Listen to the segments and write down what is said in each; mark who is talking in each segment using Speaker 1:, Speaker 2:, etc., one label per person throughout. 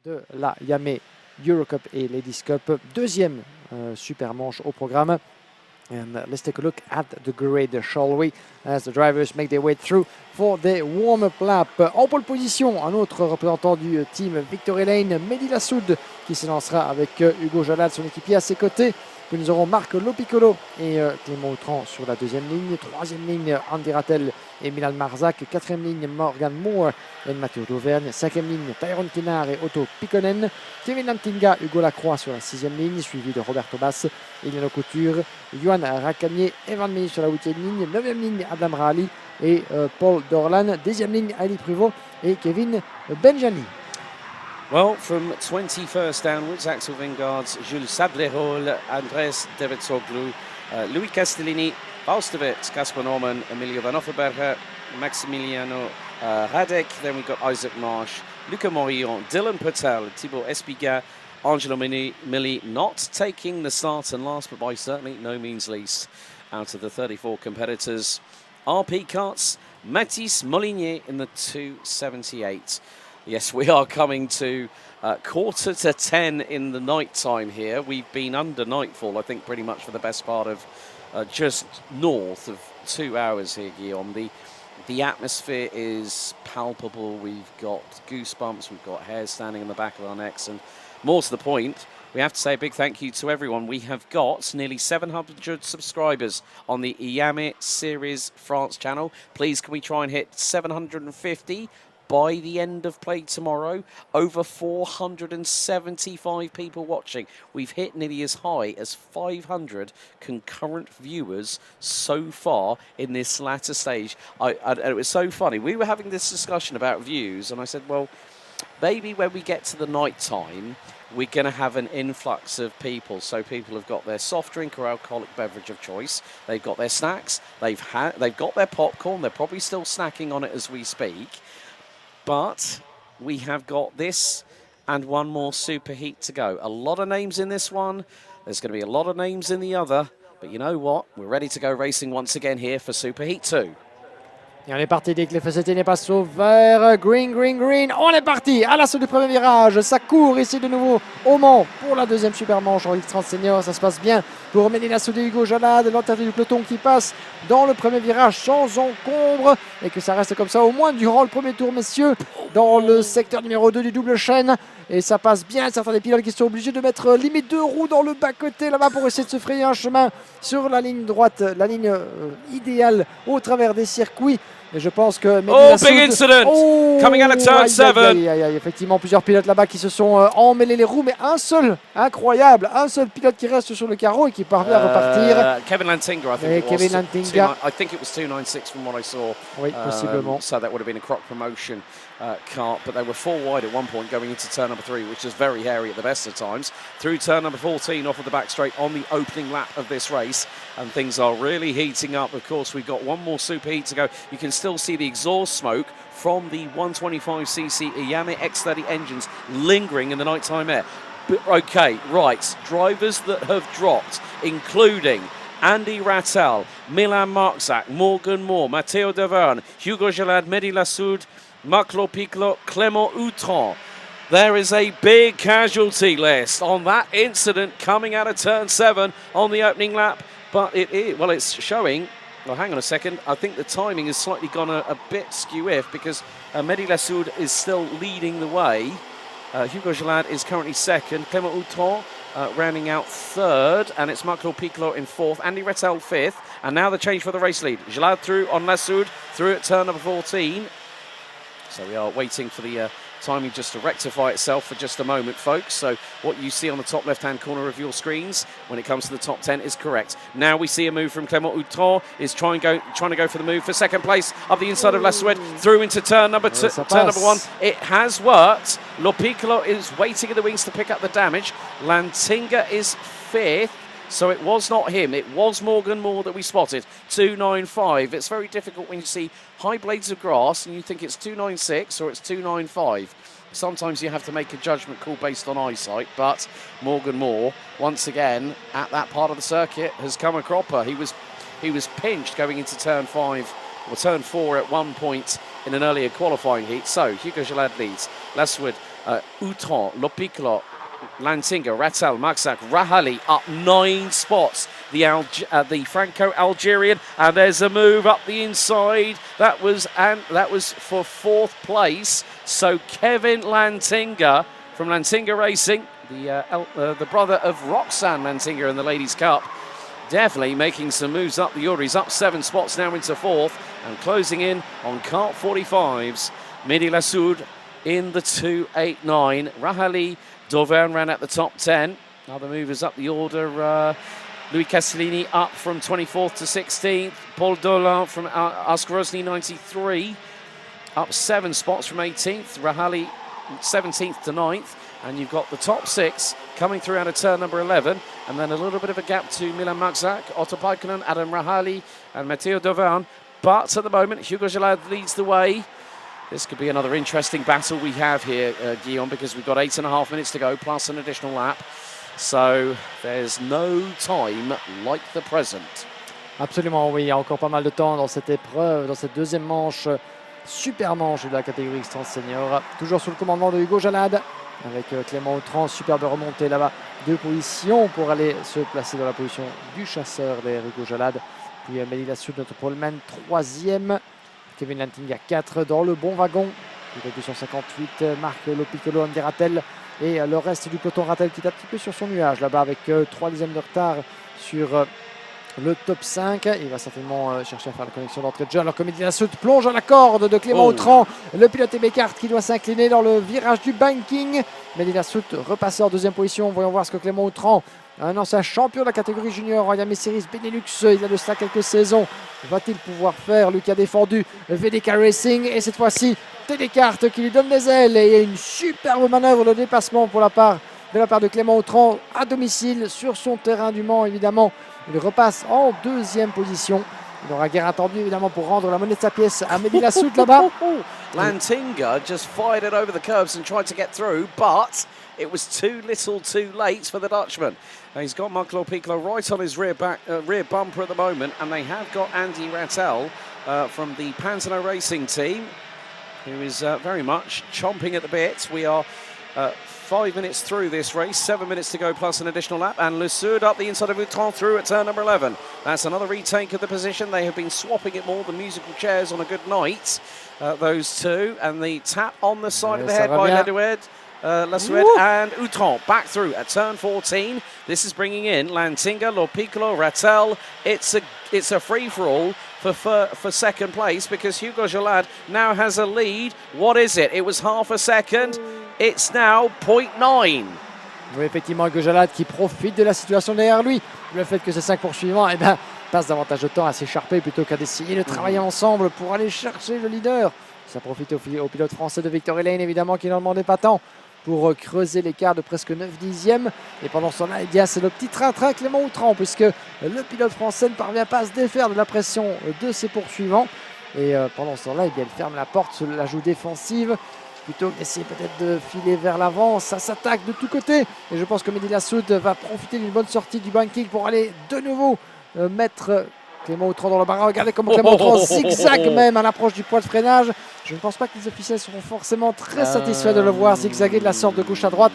Speaker 1: de la IAME EuroCup et Ladies Cup. Deuxième super manche au programme. And let's take a look at the grid, shall we, as the drivers make their way through for the warm-up lap. En pole position, un autre représentant du team Victory Lane, Mehdi Lassoud, qui se lancera avec Hugo Jalad, son équipier à ses côtés. Puis nous aurons Marc Lopiccolo et Clément Outran sur la deuxième ligne. Troisième ligne, Andy Rattel et Milan Marzak. Quatrième ligne, Morgan Moore et Matteo d'Auvergne. Cinquième ligne, Tyrone Kinard et Otto Pikkonen. Kevin Lantinga, Hugo Lacroix sur la sixième ligne, suivi de Roberto Bass, Emiliano Couture, Johan Racanier, Evan Meilly sur la huitième ligne. Neuvième ligne, Adam Rally et Paul Dorlan. Dixième ligne, Ali Pruvot et Kevin Benjani.
Speaker 2: Well, from 21st downwards, Axel Vingards, Jules Sablerol, Andres Devetsoglu, Louis Castellini, Balstavec, Kasper Norman, Emilio Van Offenberger, Maximiliano Radek. Then we've got Isaac Marsh, Luca Morillon, Dylan Patel, Thibaut Espiga, Angelo Milli not taking the start, and last but by certainly no means least, out of the 34 competitors, RP Karts, Mathis Molinier in the 278. Yes, we are coming to 9:45 in the night time here. We've been under nightfall, I think, pretty much for the best part of just north of 2 hours here, Guillaume. The atmosphere is palpable. We've got goosebumps, we've got hair standing on the back of our necks, and more to the point, we have to say a big thank you to everyone. We have got nearly 700 subscribers on the IAME Series France channel. Please, can we try and hit 750? By the end of play tomorrow, over 475 people watching. We've hit nearly as high as 500 concurrent viewers so far in this latter stage. It was so funny. We were having this discussion about views, and I said, well, maybe when we get to the night time, we're going to have an influx of people. So people have got their soft drink or alcoholic beverage of choice. They've got their snacks. They've got their popcorn. They're probably still snacking on it as we speak. But we have got this and one more super heat to go. A lot of names in this one. There's going to be a lot of names in the other. But you know what? We're ready to go racing once again here for Super Heat 2.
Speaker 1: Et on est parti dès que les facettes passent au vert. Green, green, green. On est parti à l'assaut du premier virage. Ça court ici de nouveau au Mans pour la deuxième super manche en X30 Senior. Ça se passe bien pour Mehdi Lassoud et Hugo Jalad. L'entrée du peloton qui passe dans le premier virage sans encombre. Et que ça reste comme ça au moins durant le premier tour, messieurs, dans le secteur numéro 2 du double chaîne. Et ça passe bien. Certains des pilotes qui sont obligés de mettre limite 2 roues dans le bas-côté là-bas pour essayer de se frayer un chemin sur la ligne droite, la ligne idéale au travers des circuits. Et je pense que
Speaker 2: big incident coming out of turn 7.
Speaker 1: Effectivement, plusieurs pilotes là-bas qui se sont emmêlés les roues, mais un seul, incroyable, un seul pilote qui reste sur le carreau et qui parvient à repartir.
Speaker 2: Kevin Lantinga, I think it was 296 from what I saw.
Speaker 1: Oui, possiblement.
Speaker 2: So that would have been a croc promotion cart, but they were 4 wide at one point going into turn number 3, which is very hairy at the best of times. Through turn number 14 off of the back straight on the opening lap of this race, and things are really heating up. Of course, we've got one more super heat to go. You can still see the exhaust smoke from the 125cc IAME X30 engines lingering in the nighttime air. But, okay, right, drivers that have dropped, including Andy Rattel, Milan Marczak, Morgan Moore, Matteo Deverne, Hugo Jalad, Mehdi Lassoud, Marc Lopiccolo, Clément Outran. There is a big casualty list on that incident coming out of turn 7 on the opening lap. But it's showing. Well, hang on a second. I think the timing has slightly gone a bit skew-if because Mehdi Lassoud is still leading the way. Hugo Jalad is currently second. Clément Outran rounding out third, and it's Marc Lopiccolo in fourth. Andy Rettel fifth, and now the change for the race lead. Jalad through on Lassoud, through at turn number 14. So we are waiting for the timing just to rectify itself for just a moment, folks. So what you see on the top left-hand corner of your screens when it comes to the top 10 is correct. Now we see a move from Clément Outran, is trying to go for the move for second place up the inside of Lassued, through into turn number 1. It has worked. Lopiccolo is waiting in the wings to pick up the damage. Lantinga is fifth. So it was not him, it was Morgan Moore that we spotted, 295. It's very difficult when you see high blades of grass and you think it's 296 or it's 295. Sometimes you have to make a judgment call based on eyesight, but Morgan Moore, once again, at that part of the circuit, has come a cropper. He was pinched going into turn 5, or turn 4 at one point in an earlier qualifying heat. So Hugo Jalad leads. Laswood Utron, Lopiclo, Lantinga, Rattel, Magsac, Rahali up 9 spots. The Franco-Algerian, and there's a move up the inside. That was for 4th place. So Kevin Lantinga from Lantinga Racing, the brother of Roxanne Lantinga in the Ladies' Cup, definitely making some moves up the order. He's up 7 spots now into 4th and closing in on kart 45s. Mehdi Lassoud in the 289. Rahali Dauvergne ran at the top 10. Other movers up the order. Louis Castellini up from 24th to 16th. Paul Dolan from Askrosny 93. Up 7 spots from 18th. Rahali 17th to 9th. And you've got the top 6 coming through out of turn number 11. And then a little bit of a gap to Milan Magsac, Otto Paikkonen, Adam Rahali and Matteo Dauvergne. But at the moment, Hugo Gelad leads the way. This could be another interesting battle we have here, Guillaume, because we've got 8.5 minutes to go, plus an additional lap. So there's no time like the present.
Speaker 1: Absolument, oui, il y a encore pas mal de temps dans cette épreuve, dans cette deuxième manche, super manche de la catégorie X30 Senior. Toujours sous le commandement de Hugo Gelad, avec Clément Autran, superbe remontée là-bas, 2 positions pour aller se placer dans la position du chasseur derrière Hugo Gelad. Puis Mehdi Lassoud, notre poleman, 3e. Kevin Lantinga 4 dans le bon wagon. Il est 258, Marc Lopicolo, Andy Rattel et le reste du peloton. Rattel qui est un petit peu sur son nuage là-bas avec 3 dixièmes de retard sur le top 5. Il va certainement chercher à faire la connexion d'entrée de jeu alors que Mehdi Lassoud plonge à la corde de Clément Autran. Le pilote Ebekart qui doit s'incliner dans le virage du banking. Mehdi Lassoud repasse en 2e position. Voyons voir ce que Clément Autran, un ancien champion de la catégorie junior, IAME Series Benelux, il y a de cela quelques saisons, va-t-il pouvoir faire? Lui qui a défendu VDK Racing et cette fois-ci Télécarte qui lui donne des ailes et une superbe manœuvre de dépassement de la part de Clément Autran à domicile sur son terrain du Mans évidemment. Il repasse en 2e position. Il n'aura guère attendu évidemment pour rendre la monnaie de sa pièce à Mehdi Lassoud là-bas.
Speaker 2: Lantinga just fired it over the curbs and tried to get through, but it was too little too late for the Dutchman. Now he's got Marc Lopicolo right on his rear bumper at the moment, and they have got Andy Rattel from the Panzano Racing team, who is very much chomping at the bit. We are 5 minutes through this race, 7 minutes to go plus an additional lap, and Lassoud up the inside of Utron through at turn number 11. That's another retake of the position. They have been swapping it more than musical chairs on a good night, those two, and the tap on the side of the head by Ledouard. Lassued and Utron back through at turn 14. This is bringing in Lantinga, Lopicolo, Rattel. It's a free-for-all for second place because Hugo Gelad now has a lead. What is it? It was half a second. It's now 0.9.
Speaker 1: Oui, effectivement, Hugo Gelad qui profite de la situation derrière lui. Le fait que ces 5 poursuivants passent davantage de temps à s'écharper plutôt qu'à d'essayer de travailler ensemble pour aller chercher le leader. Ça profite au pilote français de Victor Lane, évidemment, qui n'en demandait pas tant pour creuser l'écart de presque 9 dixièmes. Et pendant ce temps-là, c'est le petit train-train Clément Autran, puisque le pilote français ne parvient pas à se défaire de la pression de ses poursuivants. Et pendant ce temps-là, il ferme la porte sur l'ajout défensive. Plutôt que d'essayer peut-être de filer vers l'avant, ça s'attaque de tous côtés. Et je pense que Mehdi Lassoud va profiter d'une bonne sortie du banking pour aller de nouveau mettre Clément Autran dans le barrage. Regardez comment Clément Autran zigzague même à l'approche du point de freinage. Je ne pense pas que les officiels seront forcément très satisfaits de le voir zigzaguer de la sorte de gauche à droite.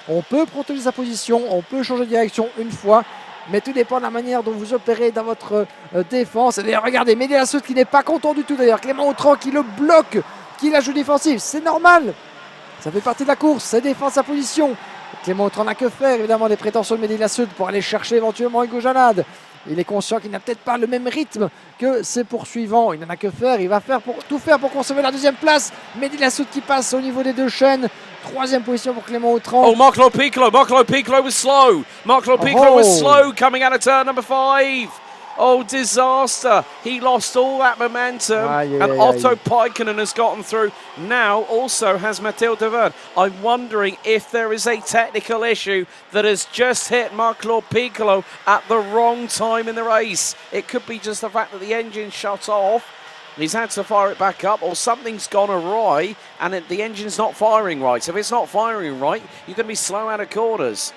Speaker 1: On peut protéger sa position, on peut changer de direction une fois, mais tout dépend de la manière dont vous opérez dans votre défense. Et d'ailleurs, regardez, Mehdi Lassoud qui n'est pas content du tout d'ailleurs. Clément Autran qui le bloque, qui la joue défensive. C'est normal, ça fait partie de la course, c'est défendre sa position. Clément Autran n'a que faire évidemment des prétentions de Mehdi Lassoud pour aller chercher éventuellement Hugo Gelad. Il est conscient qu'il n'a peut-être pas le même rythme que ses poursuivants. Il n'en a que faire. Il va tout faire pour conserver la 2e place. Mehdi Lassoud qui passe au niveau des 2 chaînes. 3e position pour Clément Autran.
Speaker 2: Oh, Marc Lopicolo was slow. Marc Lopicolo was slow coming out of turn number 5. Oh, disaster. He lost all that momentum. And Otto Paikkonen has gotten through. Now also has Matteo Dauvergne. I'm wondering if there is a technical issue that has just hit Marc Lopicolo at the wrong time in the race. It could be just the fact that the engine shut off. He's had to fire it back up, or something's gone awry and the engine's not firing right. So if it's not firing right, you're going to be slow out of corners.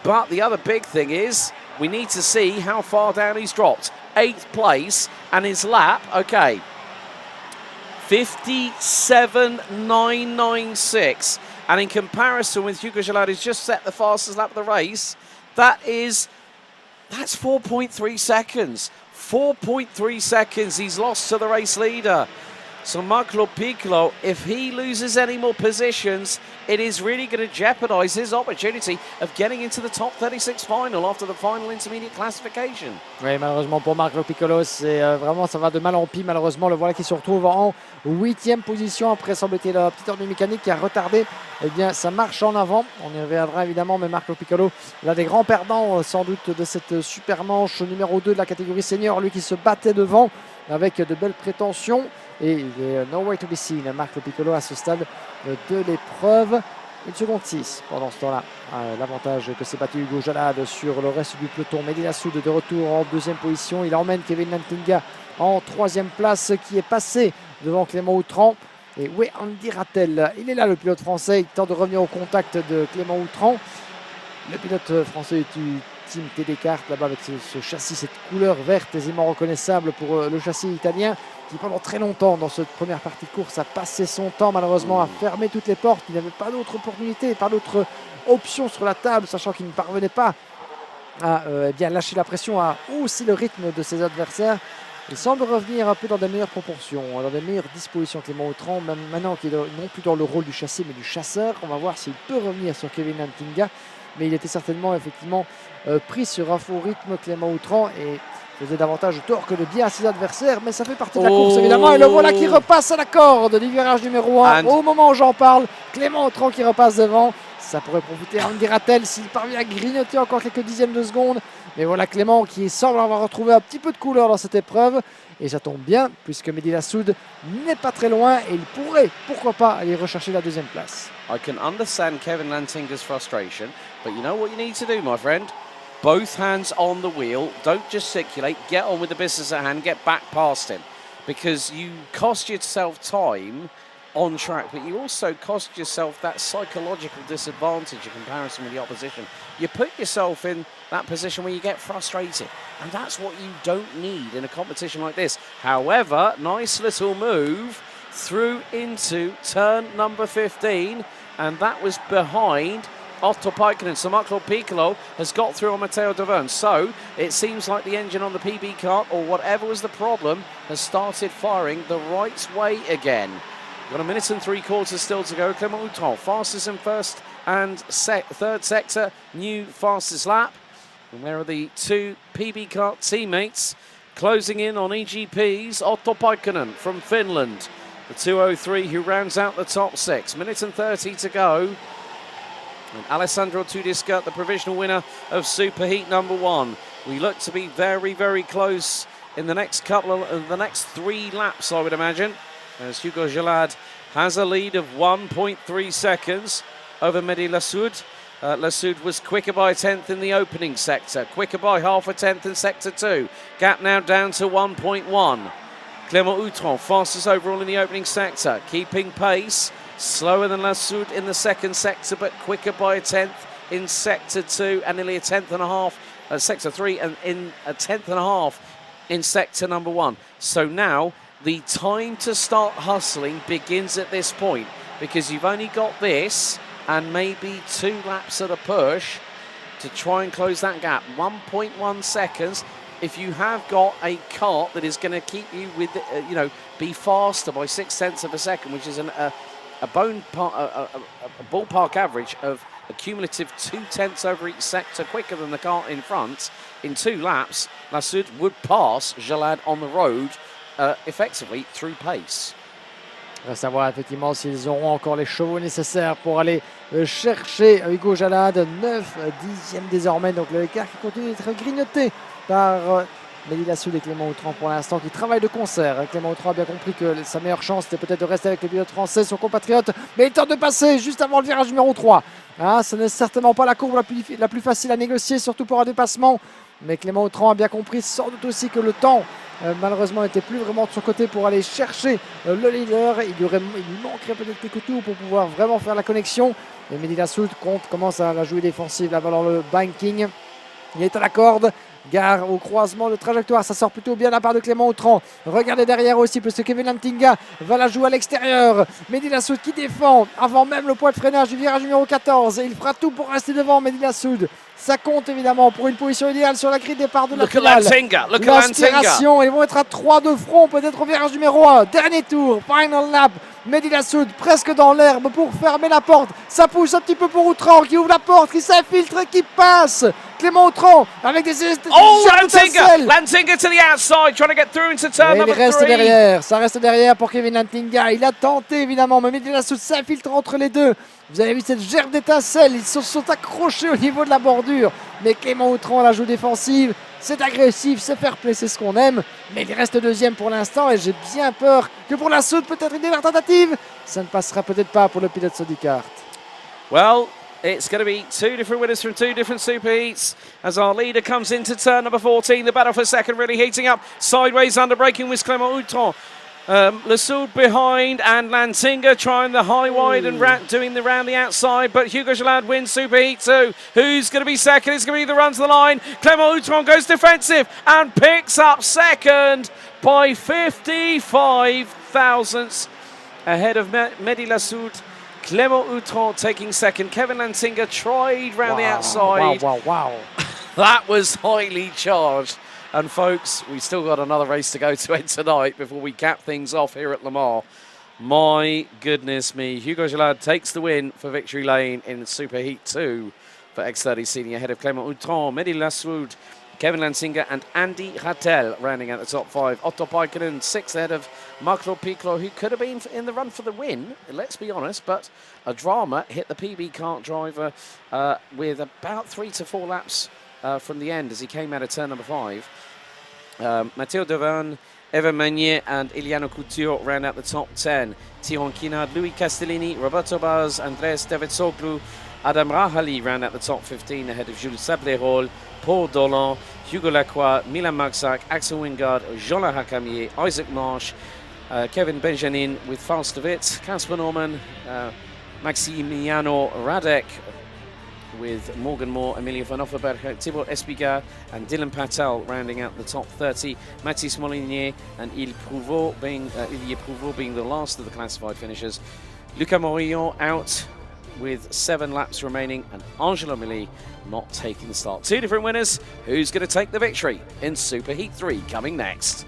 Speaker 2: But the other big thing is, we need to see how far down he's dropped. 8th place, and his lap, okay, 57.996. And in comparison with Hugo Gelad, who's just set the fastest lap of the race, that's 4.3 seconds. 4.3 seconds he's lost to the race leader. So Marco Piccolo, if he loses any more positions, it is really going to jeopardise his opportunity of getting into the top 36 final after the final intermediate classification.
Speaker 1: Oui, malheureusement pour Marco Piccolo, c'est vraiment, ça va de mal en pis. Malheureusement, le voilà qui se retrouve en 8e position après, semble-t-il, la petite heure de mécanique qui a retardé bien sa marche en avant. On y reviendra évidemment, mais Marco Piccolo, l'un des grands perdants sans doute de cette super manche numéro 2 de la catégorie senior, lui qui se battait devant avec de belles prétentions. Et il est nowhere to be seen, Marco Piccolo à ce stade de l'épreuve. 1 seconde 6 pendant ce temps-là. L'avantage que s'est battu Hugo Gelad sur le reste du peloton. Mehdi Lassoud de retour en 2e position. Il emmène Kevin Lantinga en 3e place qui est passé devant Clément Outran. Et oui, Andy Rattel, il est là le pilote français. Il tente de revenir au contact de Clément Outran. Le pilote français est du team TD Kart là-bas avec ce châssis, cette couleur verte aisément reconnaissable pour le châssis italien qui pendant très longtemps dans cette première partie de course a passé son temps malheureusement à fermer toutes les portes. Il n'avait pas d'autre opportunité, pas d'autre option sur la table, sachant qu'il ne parvenait pas à bien lâcher la pression, à hausser le rythme de ses adversaires. Il semble revenir un peu dans des meilleures proportions, dans des meilleures dispositions Clément Outran, même maintenant qu'il est non plus dans le rôle du chassé mais du chasseur. On va voir s'il peut revenir sur Kevin Lantinga, mais il était certainement effectivement pris sur un faux rythme Clément Outran et faisait davantage de tort que de bien à ses adversaires, mais ça fait partie de la course évidemment. Et le voilà qui repasse à la corde du virage numéro 1. Au moment où j'en parle, Clément Outran qui repasse devant. Ça pourrait profiter à Andy Rattel s'il parvient à grignoter encore quelques dixièmes de seconde. Mais voilà Clément qui semble avoir retrouvé un petit peu de couleur dans cette épreuve. Et ça tombe bien puisque Mehdi Lassoud n'est pas très loin et il pourrait, pourquoi pas, aller rechercher la 2e place.
Speaker 2: I can understand Kevin Lantinga's frustration, but you know what you need to do, my friend? Both hands on the wheel, don't gesticulate, get on with the business at hand, get back past him. Because you cost yourself time on track, but you also cost yourself that psychological disadvantage in comparison with the opposition. You put yourself in that position where you get frustrated, and that's what you don't need in a competition like this. However, nice little move through into turn number 15, and that was behind Otto Paikkonen. So Marco Piccolo has got through on Matteo Davern. So it seems like the engine on the PB kart, or whatever was the problem, has started firing the right way again. Got 1 minute and 3/4 still to go. Clément Outran, fastest in first and third sector, new fastest lap. And there are the 2 PB kart teammates closing in on EGP's Otto Paikkonen from Finland. The 203 who rounds out the top 6. 1 minute and 30 to go. And Alessandro Tudisca, the provisional winner of Super Heat number 1. We look to be very, very close in the next the next 3 laps, I would imagine, as Hugo Gelad has a lead of 1.3 seconds over Mehdi Lassoud. Lassoud was quicker by a tenth in the opening sector, quicker by half a tenth in sector 2. Gap now down to 1.1. Clément Outran, fastest overall in the opening sector, keeping pace. Slower than Lassoud in the second sector, but quicker by a tenth in sector 2 and nearly a tenth and a half sector 3, and in a tenth and a half in sector number 1. So now the time to start hustling begins at this point, because you've only got this and maybe 2 laps at a push to try and close that gap. 1.1 seconds. If you have got a kart that is going to keep you with, be faster by 0.6 of a second, which is a ballpark average of a cumulative 0.2 over each sector quicker than the kart in front, in 2 laps, Lassoud would pass Gelad on the road effectively through pace.
Speaker 1: Reste à voir effectivement s'ils auront encore les chevaux nécessaires pour aller chercher Hugo Gelad. 9 dixièmes désormais, donc l'écart qui continue d'être grignoté par Mehdi Lassoud et Clément Outran pour l'instant, qui travaillent de concert. Clément Outran a bien compris que sa meilleure chance c'était peut-être de rester avec le pilote français, son compatriote, mais il tente de passer juste avant le virage numéro 3. Ce n'est certainement pas la courbe la plus facile à négocier, surtout pour un dépassement. Mais Clément Outran a bien compris sans doute aussi que le temps malheureusement n'était plus vraiment de son côté pour aller chercher le leader. Il lui manquerait peut-être quelques tours pour pouvoir vraiment faire la connexion. Et Mehdi Lassoud commence à la jouer défensive là-bas dans le banking. Il est à la corde Gare au croisement de trajectoire, ça sort plutôt bien de la part de Clément Autran. Regardez derrière aussi parce que Kevin Lantinga va la jouer à l'extérieur. Mehdi Lassoud qui défend avant même le point de freinage du virage numéro 14. Et il fera tout pour rester devant Mehdi Lassoud. Ça compte évidemment pour une position idéale sur la grille de départ de la finale. L'inspiration, ils vont être à 3 de front peut-être au virage numéro 1. Dernier tour, final lap. Mehdi Lassoud presque dans l'herbe pour fermer la porte. Ça pousse un petit peu pour Autran qui ouvre la porte, qui s'infiltre et qui passe. Clément Autran avec des
Speaker 2: Lantinga to the outside, trying to get through into turn number 3.
Speaker 1: Ça reste derrière pour Kevin Lantinga. Il a tenté évidemment, mais Mehdi Lassoud s'infiltre entre les deux. Vous avez vu cette gerbe d'étincelles, ils se sont accrochés au niveau de la bordure. Mais Clément Autran la joue défensive, c'est agressif, c'est fair play, c'est ce qu'on aime. Mais il reste deuxième pour l'instant et j'ai bien peur que pour Lassoud, peut-être une dernière tentative, ça ne passera peut-être pas pour le pilote Sodicart.
Speaker 2: Well, it's going to be 2 different winners from 2 different super heats as our leader comes into turn number 14. The battle for second really heating up. Sideways under braking with Clément Autran. Lassoud behind and Lantinga trying the high wide and doing the round the outside, but Hugo Jalad wins Super Heat 2. Who's going to be second? It's going to be the run to the line. Clément Autran goes defensive and picks up second by 55 thousandths ahead of Mehdi Lassoud. Clément Autran taking second. Kevin Lantinga tried round the outside.
Speaker 1: Wow.
Speaker 2: That was highly charged. And folks, we've still got another race to go to end tonight before we cap things off here at Le Mans. My goodness me. Hugo Jalad takes the win for Victory Lane in Super Heat 2 for X30 Senior ahead of Clément Autran, Mehdi Lassoud, Kevin Lantinga and Andy Rattel rounding out the top 5. Otto Paikkonen 6th ahead of Marco Piccolo, who could have been in the run for the win, let's be honest, but a drama hit the PB kart driver with about 3 to 4 laps from the end as he came out of turn number 5. Matteo Devan, Evan Magnier and Iliano Couture round out the top 10. Tihon Kinard, Louis Castellini, Roberto Baz, Andreas Davitsoglu, Adam Rahali round out the top 15 ahead of Jules Sablerol, Paul Dolan, Hugo Lacroix, Milan Magsac, Axel Wingard, Jean-La Hakamier, Isaac Marsh, Kevin Benjamin with Falstavit, Casper Norman, Maximiano Radek with Morgan Moore, Emilio van Offenberg, Thibaut Espiga and Dylan Patel rounding out the top 30. Mathis Molinier and Ilya Prouveau being the last of the classified finishers. Luca Morillon out with 7 laps remaining and Angelo Milly not taking the start. 2 different winners. Who's going to take the victory in Super Heat 3 coming next?